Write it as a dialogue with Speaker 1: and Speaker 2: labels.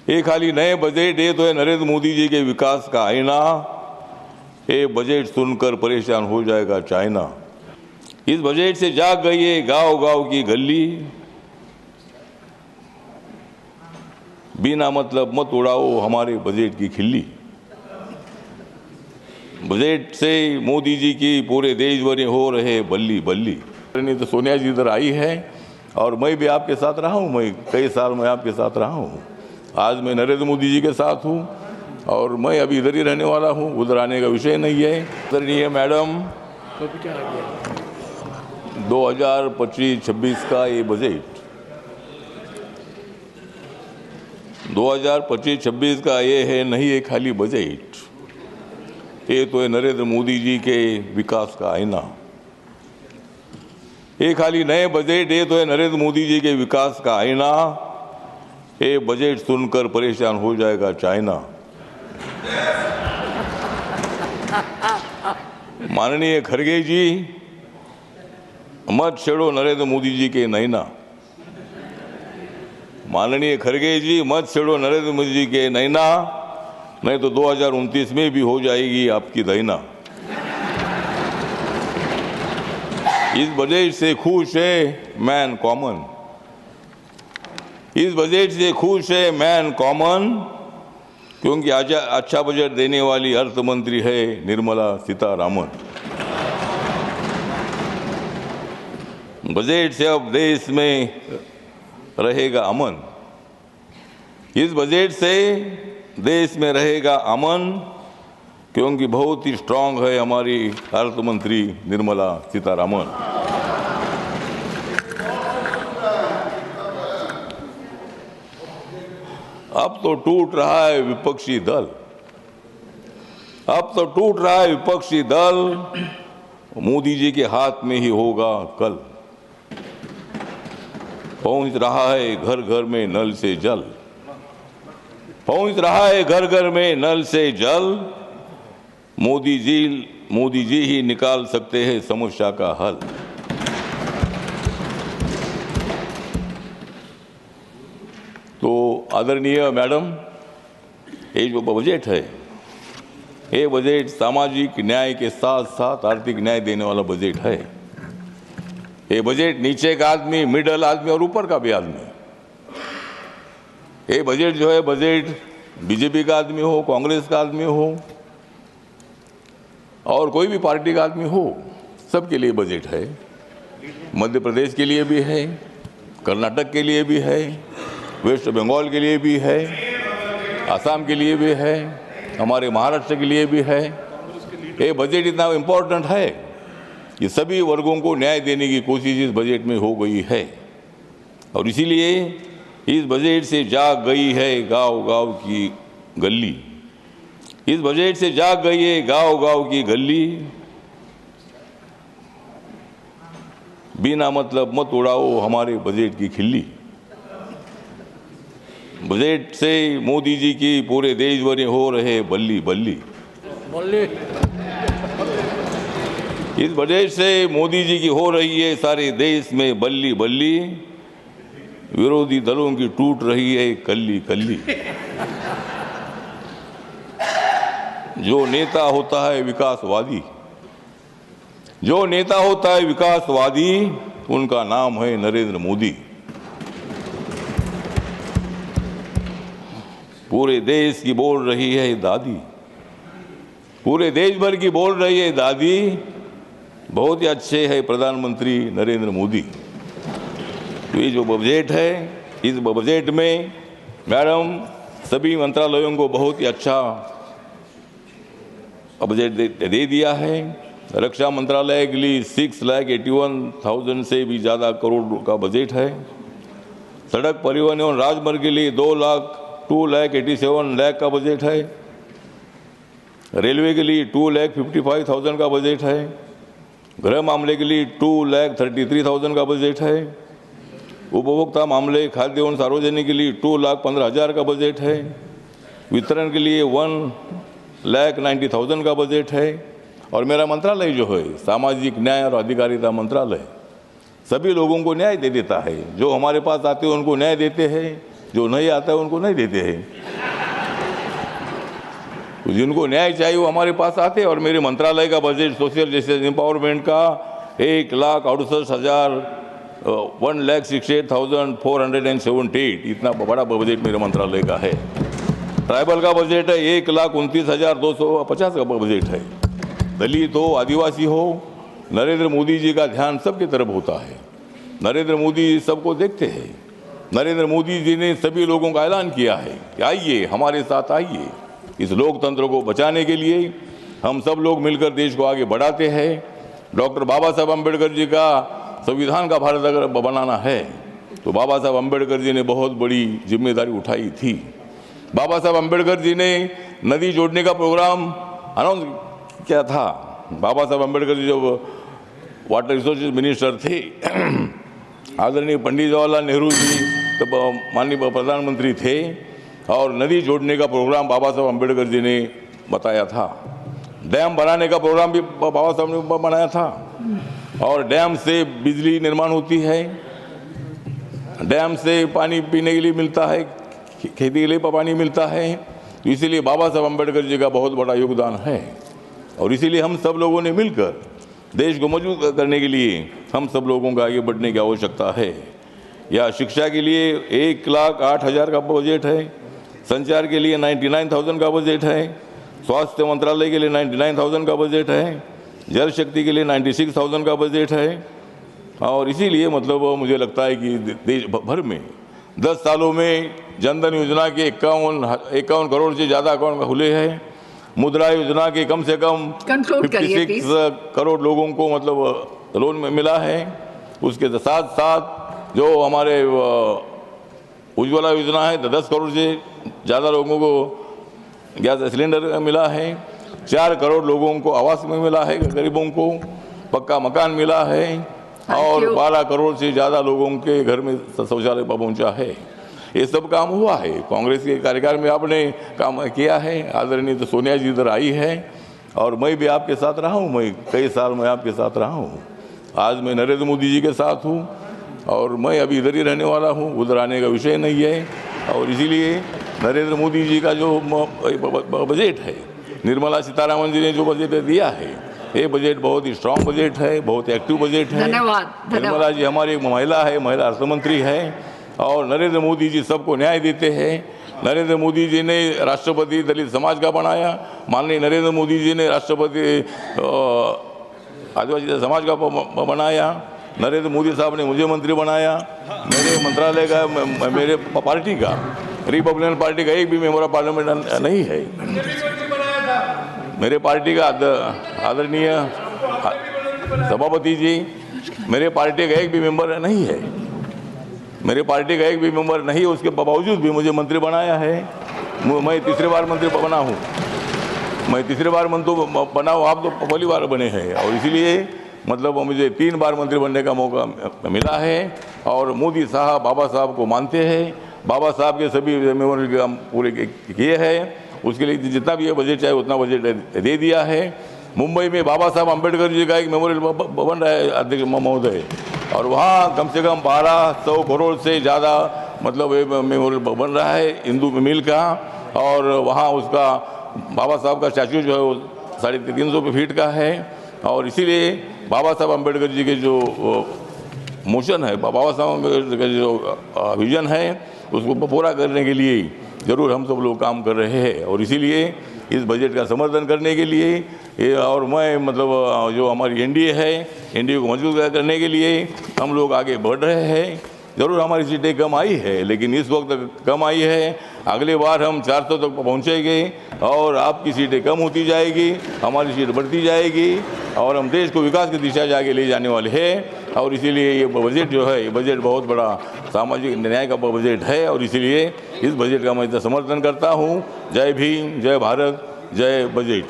Speaker 1: ये खाली नए बजट ये तो है नरेंद्र मोदी जी के विकास का आईना। ये बजट सुनकर परेशान हो जाएगा चाइना। इस बजट से जाग गई है गांव गांव की गली। बिना मतलब मत उड़ाओ हमारे बजट की खिल्ली। बजट से मोदी जी की पूरे देश भर में हो रहे बल्ली बल्ली। नहीं तो सोनिया जी इधर आई है और मैं भी आपके साथ रहा हूँ। मैं कई साल में आपके साथ रहा हूँ। आज मैं नरेंद्र मोदी जी के साथ हूँ और मैं अभी इधर ही रहने वाला हूँ। उधर आने का विषय नहीं है। आदरणीय मैडम, 2025-26 का ये बजट 2025-26 का ये है नहीं है खाली बजट। ये तो है नरेंद्र मोदी जी के विकास का आईना। ये खाली नए बजट ये तो है नरेंद्र मोदी जी के विकास का आईना। ये बजट सुनकर परेशान हो जाएगा चाइना। माननीय खड़गे जी, मत छेड़ो नरेंद्र मोदी जी के नैना। माननीय खड़गे जी, मत छेड़ो नरेंद्र मोदी जी के नैना, नहीं तो 2029 में भी हो जाएगी आपकी दैना। इस बजट से खुश है मैन कॉमन। इस बजट से खुश है मैन कॉमन, क्योंकि अच्छा बजट देने वाली अर्थ मंत्री है निर्मला सीतारामन। बजट से अब देश में रहेगा अमन। इस बजट से देश में रहेगा अमन, क्योंकि बहुत ही स्ट्रांग है हमारी अर्थ मंत्री निर्मला सीतारामन। अब तो टूट रहा है विपक्षी दल। अब तो टूट रहा है विपक्षी दल। मोदी जी के हाथ में ही होगा कल। पहुंच रहा है घर घर में नल से जल। पहुंच रहा है घर घर में नल से जल। मोदी जी ही निकाल सकते हैं समस्या का हल। तो आदरणीय मैडम, ये जो बजट है ये बजट सामाजिक न्याय के साथ साथ आर्थिक न्याय देने वाला बजट है। ये बजट नीचे का आदमी, मिडल आदमी और ऊपर का भी आदमी। ये बजट जो है बजट बीजेपी का आदमी हो, कांग्रेस का आदमी हो और कोई भी पार्टी का आदमी हो, सबके लिए बजट है। मध्य प्रदेश के लिए भी है, कर्नाटक के लिए भी है, वेस्ट बंगाल के लिए भी है, असम के लिए भी है, हमारे महाराष्ट्र के लिए भी है। ये बजट इतना इम्पोर्टेंट है कि सभी वर्गों को न्याय देने की कोशिश इस बजट में हो गई है। और इसीलिए इस बजट से जाग गई है गांव गांव की गली। इस बजट से जाग गई है गांव गांव की गली। बिना मतलब मत उड़ाओ हमारे बजट की खिल्ली। बजट से मोदी जी की पूरे देश भर में हो रहे बल्ली बल्ली। इस बजट से मोदी जी की हो रही है सारे देश में बल्ली बल्ली। विरोधी दलों की टूट रही है कल्ली कल्ली। जो नेता होता है विकासवादी, जो नेता होता है विकासवादी, उनका नाम है नरेंद्र मोदी। पूरे देश की बोल रही है दादी, पूरे देश भर की बोल रही है दादी, बहुत ही अच्छे है प्रधानमंत्री नरेंद्र मोदी। तो ये जो बजट है, इस बजट में मैडम सभी मंत्रालयों को बहुत ही अच्छा बजट दे दिया है। रक्षा मंत्रालय के लिए 6,81,000 से भी ज़्यादा करोड़ का बजट है। सड़क परिवहन एवं राजमार्ग के लिए 2,87,00,000 का बजट है। रेलवे के लिए 2,55,000 का बजट है। गृह मामले के लिए 2,33,000 का बजट है। उपभोक्ता मामले, खाद्य एवं सार्वजनिक के लिए 2,15,000 का बजट है। वितरण के लिए 1,90,000 का बजट है। और मेरा मंत्रालय जो है सामाजिक न्याय और अधिकारिता मंत्रालय, सभी लोगों को न्याय दे देता है। जो हमारे पास आते हैं उनको न्याय देते हैं। जो नहीं आता है उनको नहीं देते हैं। तो जिनको न्याय चाहिए वो हमारे पास आते हैं। और मेरे मंत्रालय का बजट सोशल जस्टिस एम्पावरमेंट का 1,68,478 इतना बड़ा बजट मेरे मंत्रालय का है। ट्राइबल का बजट है 1,29,250 का बजट है। दलित हो, आदिवासी हो, नरेंद्र मोदी जी का ध्यान सबकी तरफ होता है। नरेंद्र मोदी जी सबको देखते हैं। नरेंद्र मोदी जी ने सभी लोगों का ऐलान किया है कि आइए हमारे साथ आइए, इस लोकतंत्र को बचाने के लिए हम सब लोग मिलकर देश को आगे बढ़ाते हैं। डॉक्टर बाबा साहब अम्बेडकर जी का संविधान का भारत अगर बनाना है तो बाबा साहब अम्बेडकर जी ने बहुत बड़ी जिम्मेदारी उठाई थी। बाबा साहब अम्बेडकर जी ने नदी जोड़ने का प्रोग्राम अनाउंस किया था। बाबा साहब अम्बेडकर जी जब वाटर रिसोर्सेज मिनिस्टर थे, आदरणीय पंडित जवाहरलाल नेहरू जी तब माननीय प्रधानमंत्री थे और नदी जोड़ने का प्रोग्राम बाबा साहब अम्बेडकर जी ने बताया था। डैम बनाने का प्रोग्राम भी बाबा साहब ने बनाया था। और डैम से बिजली निर्माण होती है, डैम से पानी पीने के लिए मिलता है, खेती के लिए पानी मिलता है। तो इसीलिए बाबा साहब अम्बेडकर जी का बहुत बड़ा योगदान है। और इसीलिए हम सब लोगों ने मिलकर देश को मजबूत करने के लिए हम सब लोगों को आगे बढ़ने की आवश्यकता है। या शिक्षा के लिए 1,08,000 का बजट है, संचार के लिए 99,000 का बजट है, स्वास्थ्य मंत्रालय के लिए 99,000 का बजट है, जल शक्ति के लिए 96,000 का बजट है। और इसीलिए मतलब मुझे लगता है कि देश भर में 10 सालों में जनधन योजना के 51 करोड़ से ज़्यादा अकाउंट खुले हैं। मुद्रा योजना के कम से कम 56 करोड़ लोगों को मतलब लोन में मिला है। उसके साथ साथ जो हमारे उज्ज्वला योजना है 10 करोड़ से ज़्यादा लोगों को गैस सिलेंडर मिला है। 4 करोड़ लोगों को आवास में मिला है, गरीबों को पक्का मकान मिला है। और 12 करोड़ से ज़्यादा लोगों के घर में शौचालय पहुंचा है। ये सब काम हुआ है। कांग्रेस के कार्यकाल में आपने काम किया है। आदरणीय तो सोनिया जी इधर आई है और मैं भी आपके साथ रहा हूँ। मैं कई साल मैं आपके साथ रहा हूँ। आज मैं नरेंद्र मोदी जी के साथ हूँ और मैं अभी इधर ही रहने वाला हूँ, उधर आने का विषय नहीं है। और इसीलिए नरेंद्र मोदी जी का जो बजट है, निर्मला सीतारामन जी ने जो बजट दिया है, ये बजट बहुत ही स्ट्रांग बजट है, बहुत एक्टिव बजट है। निर्मला जी हमारी एक महिला है, महिला अर्थमंत्री है। और नरेंद्र मोदी जी सबको न्याय देते हैं। नरेंद्र मोदी जी ने राष्ट्रपति दलित समाज का बनाया। माननीय नरेंद्र मोदी जी ने राष्ट्रपति आदिवासी समाज का बनाया। नरेंद्र मोदी साहब ने मुझे मंत्री बनाया। मेरे मंत्रालय का, मेरे पार्टी का, रिपब्लिकन पार्टी का एक भी मेंबर ऑफ पार्लियामेंट नहीं है। मेरे पार्टी का आदरणीय सभापति जी, मेरे पार्टी का एक भी मेंबर नहीं है। मेरे पार्टी का एक भी मेंबर नहीं, उसके बावजूद भी मुझे मंत्री बनाया है। मैं तीसरी बार मंत्री बना हूँ। मैं तीसरी बार मंत्री बना हूँ, आप तो पहली बार बने हैं। और इसीलिए मतलब मुझे 3 बार मंत्री बनने का मौका मिला है। और मोदी साहब बाबा साहब को मानते हैं। बाबा साहब के सभी मेमोरियल काम पूरे किए हैं। उसके लिए जितना भी ये बजट चाहिए उतना बजट दे दिया है। मुंबई में बाबा साहब अम्बेडकर जी का एक मेमोरियल बन रहा है अध्यक्ष महोदय, और वहाँ कम से कम 1200 करोड़ से ज़्यादा मतलब मेमोरियल बन रहा है हिंदू मिल का। और वहाँ उसका बाबा साहब का स्टैचू जो है वो 350 फीट का है। और इसीलिए बाबा साहब अम्बेडकर जी के जो मोशन है, बाबा साहब अम्बेडकर का जो विजन है, उसको पूरा करने के लिए ज़रूर हम सब लोग काम कर रहे हैं। और इसीलिए इस बजट का समर्थन करने के लिए और मैं मतलब जो हमारी एनडीए है, एनडीए को मजबूत करने के लिए हम लोग आगे बढ़ रहे हैं। ज़रूर हमारी सीटें कम आई है, लेकिन इस वक्त कम आई है। अगले बार हम 400 तक पहुँचेंगे और आपकी सीटें कम होती जाएगी, हमारी सीट बढ़ती जाएगी और हम देश को विकास की दिशा से आगे ले जाने वाले हैं। और इसीलिए ये बजट जो है, ये बजट बहुत बड़ा सामाजिक न्याय का बजट है। और इसीलिए इस बजट का मैं समर्थन करता हूँ। जय भीम, जय भारत, जय बजट।